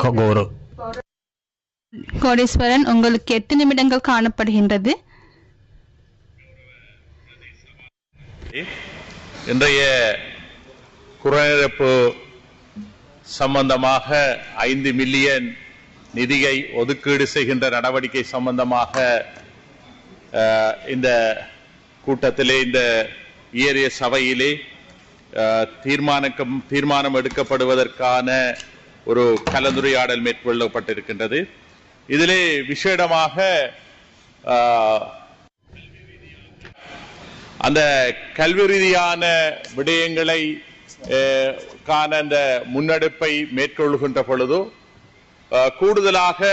ககோரு கோடீஸ்வரன், உங்களுக்கு 8 நிமிடங்கள் காணப்படுகின்றது. இன்றைய குறைநிரப்பு சம்பந்தமாக 5 மில்லியன் நிதியை ஒதுக்கீடு செய்கின்ற நடவடிக்கை சம்பந்தமாக இந்த கூட்டத்திலே, இந்த ஏரிய சபையிலே தீர்மானம் எடுக்கப்படுவதற்கான ஒரு கலந்துரையாடல் மேற்கொள்ளப்பட்டிருக்கின்றது. இதிலே விசேடமாக அந்த கல்வி ரீதியான விடயங்களை காண அந்த முன்னெடுப்பை மேற்கொள்கின்ற பொழுது கூடுதலாக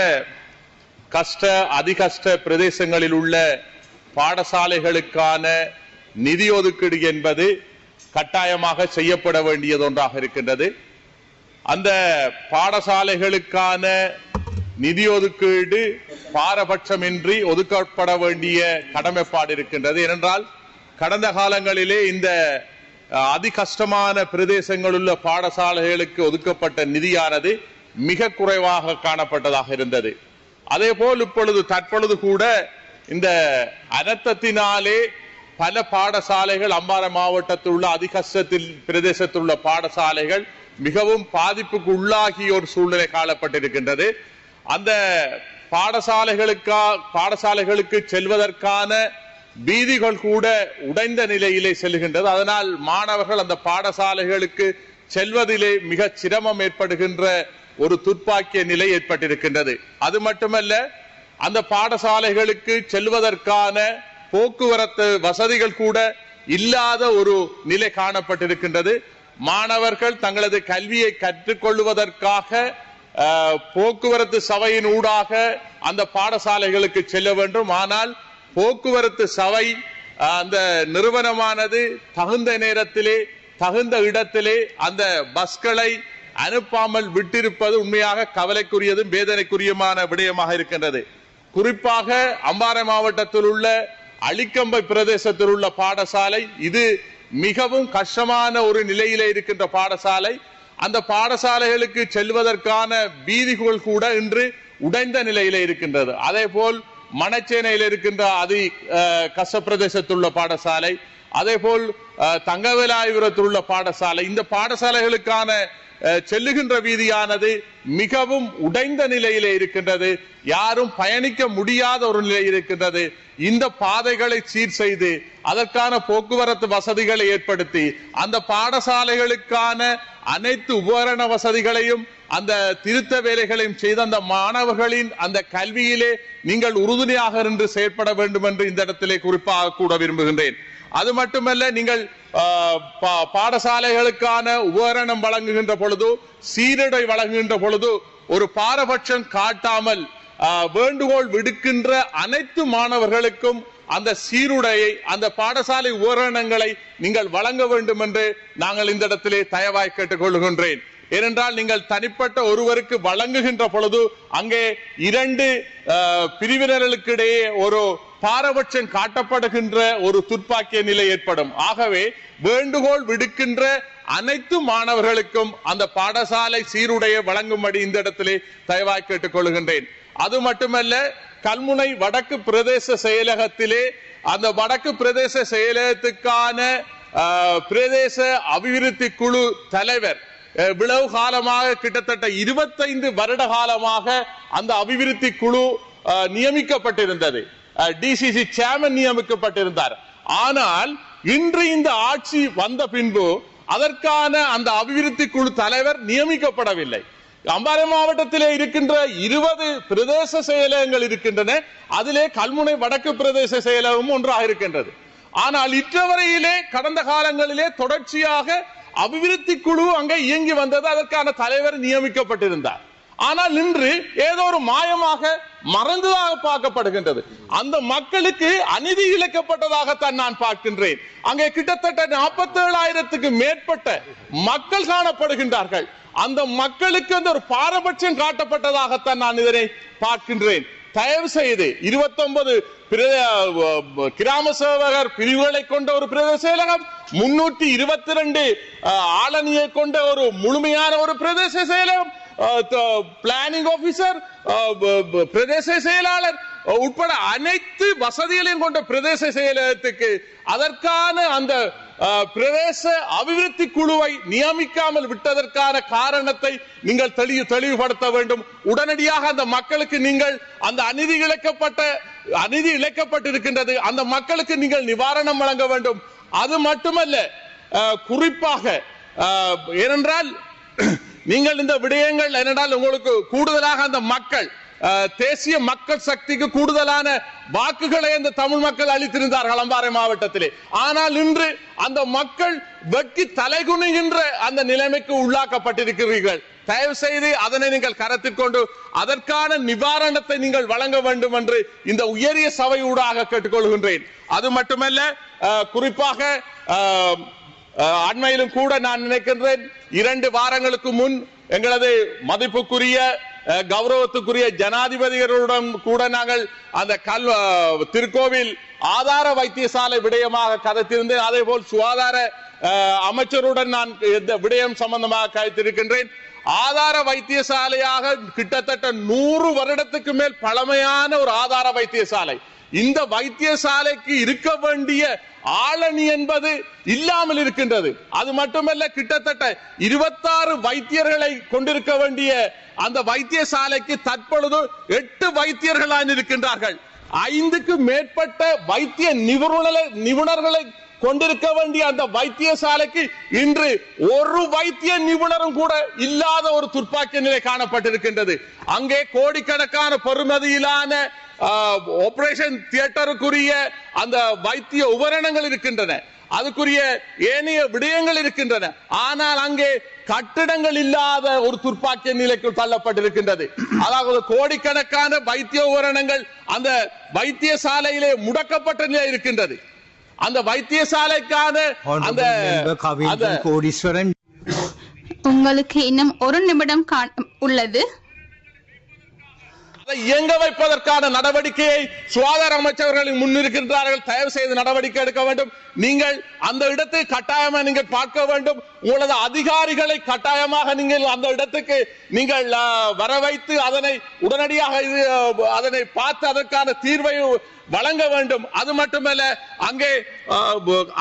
அதிகஷ்ட பிரதேசங்களில் உள்ள பாடசாலைகளுக்கான நிதி ஒதுக்கீடு என்பது கட்டாயமாக செய்யப்பட வேண்டியது ஒன்றாக இருக்கின்றது. அந்த பாடசாலைகளுக்கான நிதி ஒதுக்கீடு பாரபட்சமின்றி ஒதுக்கப்பட வேண்டிய கடமைப்பாடு இருக்கின்றது. ஏனென்றால் கடந்த காலங்களிலே இந்த அதிகஷ்டமான பிரதேசங்கள் உள்ள பாடசாலைகளுக்கு ஒதுக்கப்பட்ட நிதியானது மிக குறைவாக காணப்பட்டதாக இருந்தது. அதே போல் தற்பொழுது கூட இந்த அனர்த்தத்தினாலே பல பாடசாலைகள், அம்பாறை மாவட்டத்தில் உள்ள அதிகஷ்டத்தில் பிரதேசத்தில் உள்ள பாடசாலைகள் மிகவும் பாதிப்புக்கு உள்ளாகிய ஒரு சூழ்நிலை காணப்பட்டிருக்கின்றது. அந்த பாடசாலைகளுக்கு செல்வதற்கான வீதிகள் கூட உடைந்த நிலையிலே செல்கின்றது. அதனால் மாணவர்கள் அந்த பாடசாலைகளுக்கு செல்வதிலே மிக சிரமம் ஏற்படுகின்ற ஒரு துர்ப்பாக்கிய நிலை ஏற்பட்டிருக்கின்றது. அது மட்டுமல்ல, அந்த பாடசாலைகளுக்கு செல்வதற்கான போக்குவரத்து வசதிகள் கூட இல்லாத ஒரு நிலை காணப்பட்டிருக்கின்றது. மாணவர்கள் தங்களது கல்வியை கற்றுக்கொள்வதற்காக போக்குவரத்து சபையின் ஊடாக அந்த பாடசாலைகளுக்கு செல்ல வேண்டும். ஆனால் போக்குவரத்து சபை அந்த நிறுவனமானது தகுந்த நேரத்திலே தகுந்த இடத்திலே அந்த பஸ்களை அனுப்பாமல் விட்டிருப்பது உண்மையாக கவலைக்குரியதும் வேதனைக்குரியமான விடயமாக இருக்கின்றது. குறிப்பாக அம்பாறை மாவட்டத்தில் உள்ள அளிக்கம்பை பிரதேசத்தில் உள்ள பாடசாலை இது மிகவும் கஷ்டமான ஒரு நிலையிலே இருக்கின்ற பாடசாலை. அந்த பாடசாலைகளுக்கு செல்வதற்கான வீதிகள் கூட இன்று உடைந்த நிலையிலே இருக்கின்றது. அதே போல் மணச்சேனையில் இருக்கின்ற கஷ்ட பிரதேசத்தில் உள்ள பாடசாலை, அதே போல் தங்கவேலாயுரத்தில் உள்ள பாடசாலை, இந்த பாடசாலைகளுக்கான செல்லுகின்ற வீதியானது மிகவும் உடைந்த நிலையிலே இருக்கின்றது. யாரும் பயணிக்க முடியாத ஒரு நிலை இருக்கின்றது. இந்த பாதைகளை சீர் செய்து அதற்கான போக்குவரத்து வசதிகளை ஏற்படுத்தி அந்த பாடசாலைகளுக்கான அனைத்து உபகரண வசதிகளையும் அந்த திருத்த வேலைகளையும் செய்து அந்த மாணவர்களின் அந்த கல்வியிலே நீங்கள் உறுதுணையாக நின்று செயற்பட வேண்டும் என்று இந்த இடத்திலே குறிப்பாக கூட விரும்புகின்றேன். அது மட்டுமல்ல, நீங்கள் பாடசாலைகளுக்கான உபகரணம் வழங்குகின்ற பொழுது, சீருடை வழங்குகின்ற பொழுது ஒரு பாரபட்சம் காட்டாமல் வேண்டுகோள் விடுக்கின்ற அனைத்து மாணவர்களுக்கும் அந்த சீருடையை, அந்த பாடசாலை உபகரணங்களை நீங்கள் வழங்க வேண்டும் என்று நாங்கள் இந்த இடத்திலே தயவாய் கேட்டுக் கொள்கின்றேன். ஏனென்றால் நீங்கள் தனிப்பட்ட ஒருவருக்கு வழங்குகின்ற பொழுது அங்கே 2 பிரிவினர்களுக்கு இடையே ஒரு பாரபட்சம் காட்டப்படுகின்ற ஒரு துர்ப்பாக்கிய நிலை ஏற்படும். ஆகவே வேண்டுகோள் விடுக்கின்ற அனைத்து மாணவர்களுக்கும் அந்த பாடசாலை சீருடையை வழங்கும்படி இந்த இடத்திலே தயவாய் கேட்டுக் கொள்கின்றேன். அது மட்டுமல்ல, கல்முனை வடக்கு பிரதேச செயலகத்திலே அந்த வடக்கு பிரதேச செயலகத்துக்கான பிரதேச அபிவிருத்தி குழு தலைவர் இவ்வளவு காலமாக கிட்டத்தட்ட 25 வருட காலமாக அந்த அபிவிருத்தி குழு நியமிக்கப்பட்டிருந்தது. டிசிசி சேர்மன் நியமிக்கப்பட்டிருந்தார். ஆனால் இன்று இந்த ஆட்சி வந்த பின்பு அதற்கான அந்த அபிவிருத்தி குழு தலைவர் நியமிக்கப்படவில்லை. அம்பாறை மாவட்டத்திலே இருக்கின்ற 20 பிரதேச செயலகங்கள் இருக்கின்றன. அதிலே கல்முனை வடக்கு பிரதேச செயலகம் ஒன்றாக இருக்கின்றது. ஆனால் இற்றவரையிலே கடந்த காலங்களிலே தொடர்ச்சியாக அபிவிருத்தி குழு அங்கே இயங்கி வந்தது. அதற்கான தலைவர் நியமிக்கப்பட்டிருந்தார். ஆனால் இன்று ஏதோ ஒரு மாயமாக மறந்ததாக பார்க்கப்படுகின்றது. அந்த மக்களுக்கு அநீதி இழைக்கப்பட்டதாகத்தான் நான் பார்க்கின்றேன். அங்கே கிட்டத்தட்ட 47,000க்கு மேற்பட்ட மக்கள் காணப்படுகின்றார்கள். அந்த மக்களுக்கு அந்த ஒரு பாரபட்சம் காட்டப்பட்டதாகத்தான் நான் இதனை பார்க்கின்றேன். தயவு செய்து 29 கிராம சேவகர் பிரிவுகளை கொண்ட ஒரு பிரதேச செயலகம், 322 ஆளணியை கொண்ட ஒரு முழுமையான ஒரு பிரதேச செயலகம் பிளானிங் ஆபீசர், பிரதேச செயலாளர் உட்பட அனைத்து வசதிகளையும் கொண்ட பிரதேச செயலகத்துக்கு அதற்கான அந்த பிரதேச அபிவிருத்தி குழுவை நியமிக்காமல் விட்டதற்கான காரணத்தை நீங்கள் தெளிவுபடுத்த வேண்டும். உடனடியாக அந்த மக்களுக்கு நீங்கள் அந்த அநீதி இழைக்கப்பட்டிருக்கின்றது, அந்த மக்களுக்கு நீங்கள் நிவாரணம் வழங்க வேண்டும். அது மட்டுமல்ல, குறிப்பாக ஏனென்றால் நீங்கள் இந்த விடயங்கள் என்னென்றால் உங்களுக்கு கூடுதலாக அந்த மக்கள் தேசிய மக்கள் சக்திக்கு கூடுதலான வாக்குகளை அந்த தமிழ் மக்கள் அளித்திருந்தார்கள் அம்பாறை மாவட்டத்திலே. ஆனால் இன்று அந்த மக்கள் வெட்கி தலைகுனிகின்ற அந்த நிலைமைக்கு உள்ளாக்கப்பட்டிருக்கிறீர்கள். தயவு செய்து அதனை நீங்கள் கருத்தில் கொண்டு அதற்கான நிவாரணத்தை நீங்கள் வழங்க வேண்டும் என்று இந்த உயரிய சபை ஊடாக கேட்டுக்கொள்கின்றேன். அது மட்டுமல்ல, குறிப்பாக அண்மையிலும் கூட நான் நினைக்கின்றேன் 2 வாரங்களுக்கு முன் எங்களது மதிப்புக்குரிய கௌரவத்துக்குரிய ஜனாதிபதிகளுடன் கூட நாங்கள் அந்த திருக்கோவில் ஆதார வைத்தியசாலை விடயமாக கதைத்திருந்தேன். அதே போல் சுகாதார அமைச்சருடன் நான் இந்த விடயம் சம்பந்தமாக கதைத்திருக்கின்றேன். ஆதார வைத்தியசாலையாக கிட்டத்தட்ட 100 வருடத்துக்கு மேல் பழமையான ஒரு ஆதார வைத்தியசாலை. இந்த வைத்தியசாலைக்கு இருக்க வேண்டிய ஆளணி என்பது இல்லாமல் இருக்கின்றது. அது மட்டுமல்ல, கிட்டத்தட்ட 26 வைத்தியர்களை கொண்டிருக்க வேண்டிய அந்த வைத்தியசாலைக்கு தற்பொழுது 8 வைத்தியர்களாக இருக்கின்றார்கள். 5க்கு மேற்பட்ட வைத்திய நிபுணர்களை கொண்டிருக்க வேண்டிய அந்த வைத்தியசாலைக்கு இன்று ஒரு வைத்திய நிபுணரும் கூட இல்லாத ஒரு துர்ப்பாக்கிய நிலை காணப்பட்டிருக்கின்றது. அங்கே கோடிக்கணக்கான பெறுமதியிலான ஆபரேஷன் தியேட்டருக்குரிய அந்த வைத்திய உபகரணங்கள் இருக்கின்றன, அதுக்குரிய ஏனைய விடயங்கள் இருக்கின்றன. ஆனால் அங்கே கட்டிடங்கள் இல்லாத ஒரு துர்ப்பாக்கிய நிலைக்கு தள்ளப்பட்டிருக்கின்றது. அதாவது கோடிக்கணக்கான வைத்திய உபகரணங்கள் அந்த வைத்தியசாலையிலே முடக்கப்பட்ட நிலை இருக்கின்றது. அந்த வைத்தியசாலைக்கான அந்த கோடீஸ்வரன், உங்களுக்கு இன்னும் 1 நிமிடம் உள்ளது. இயங்க வைப்பதற்கான நடவடிக்கையை சுகாதார அமைச்சர்களின் முன்னிருக்கின்றார்கள். தயவு செய்து நடவடிக்கை எடுக்க வேண்டும். நீங்கள் அந்த இடத்தை கட்டாயமாக நீங்கள் பார்க்க வேண்டும். உங்களது அதிகாரிகளை கட்டாயமாக நீங்கள் அந்த இடத்துக்கு நீங்கள் வர வைத்து அதனை உடனடியாக அதனை பார்த்து அதற்கான தீர்வை வழங்க வேண்டும். அது மட்டுமல்ல, அங்கே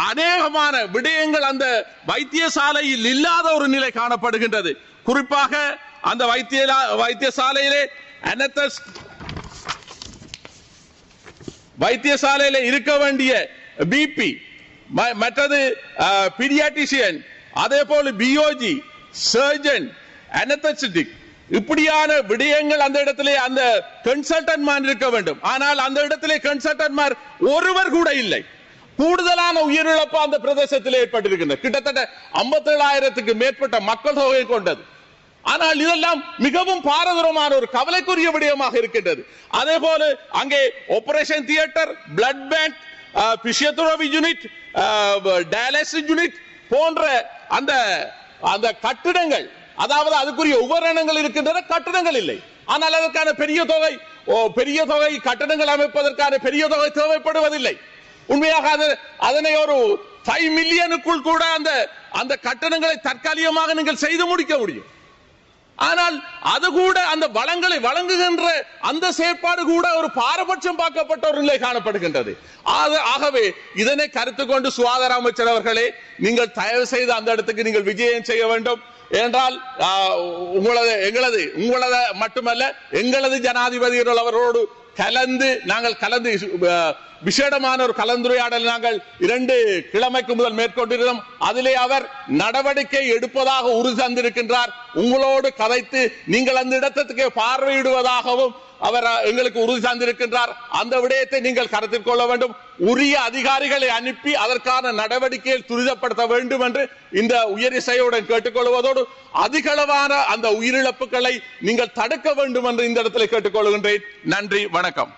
அநேகமான விடயங்கள் அந்த வைத்தியசாலையில் இல்லாத ஒரு நிலை காணப்படுகின்றது. குறிப்பாக அந்த வைத்தியசாலையிலே வைத்தியசாலையில் இருக்க வேண்டிய பிபி, மற்றது பீடியாட்ரிஷியன், அதே போல பிஓஜி, சர்ஜன், அனஸ்தெசிஸ்டிக், இப்படியான விடயங்கள் அந்த இடத்திலே அந்த கன்சல்டன்ட் இருக்க வேண்டும். ஆனால் அந்த இடத்திலே கன்சல்டன்ட் ஒருவர் கூட இல்லை. கூடுதலான உயிரிழப்பு அந்த பிரதேசத்தில் ஏற்பட்டிருக்கின்றன. கிட்டத்தட்ட 57,000க்கு மேற்பட்ட மக்கள் தொகை கொண்டது. ஆனால் இதெல்லாம் மிகவும் பாரதூரமான ஒரு கவலைக்குரிய விடயமாக இருக்கின்றது. அதே போல அங்கே operation theatre, blood bank, physiotherapy unit, dialysis unit போன்ற அந்த அந்த கட்டிடங்கள், அதாவது அதுக்குரிய உபகரணங்கள் இருக்கின்றன, கட்டிடங்கள் இல்லை. ஆனால் அதற்கான பெரிய தொகை கட்டிடங்கள் அமைப்பதற்கான பெரிய தொகை தேவைப்படுவதில்லை. உண்மையாக அதனை ஒரு 5 மில்லியனுக்குள் கூட அந்த கட்டணங்களை தற்காலிகமாக நீங்கள் செய்து முடிக்க முடியும். ஆனால் அது கூட அந்த வளங்களை வழங்குகின்ற அந்த செயற்பாடு கூட ஒரு பாரபட்சம் பார்க்கப்பட்ட ஒரு நிலை காணப்படுகின்றது. ஆகவே இதனை கருத்து கொண்டு சுகாதார அமைச்சர் அவர்களே, நீங்கள் தயவு செய்து அந்த இடத்துக்கு நீங்கள் விஜயம் செய்ய வேண்டும். ஏனென்றால் உங்களது மட்டுமல்ல, எங்களது ஜனாதிபதிகள் அவரோடு நாங்கள் கலந்து விசேடமான ஒரு கலந்துரையாடல் நாங்கள் 2 கிழமைக்கு முதல் மேற்கொண்டிருந்தோம். அதிலே அவர் நடவடிக்கை எடுப்பதாக உறுதி தந்திருக்கின்றார். உங்களோடு கதைத்து நீங்கள் அந்த இடத்துக்கு பார்வையிடுவதாகவும் அவர் எங்களுக்கு உறுதி தந்திருக்கின்றார். அந்த விடயத்தை நீங்கள் கருத்தில் கொள்ள வேண்டும். உரிய அதிகாரிகளை அனுப்பி அதற்கான நடவடிக்கையை துரிதப்படுத்த வேண்டும் என்று இந்த உயரிய செயலுடன் கேட்டுக்கொள்வதோடு அதிகளவான அந்த உயிரிழப்புகளை நீங்கள் தடுக்க வேண்டும் என்று இந்த இடத்தில் கேட்டுக்கொள்கின்றேன். நன்றி, வணக்கம்.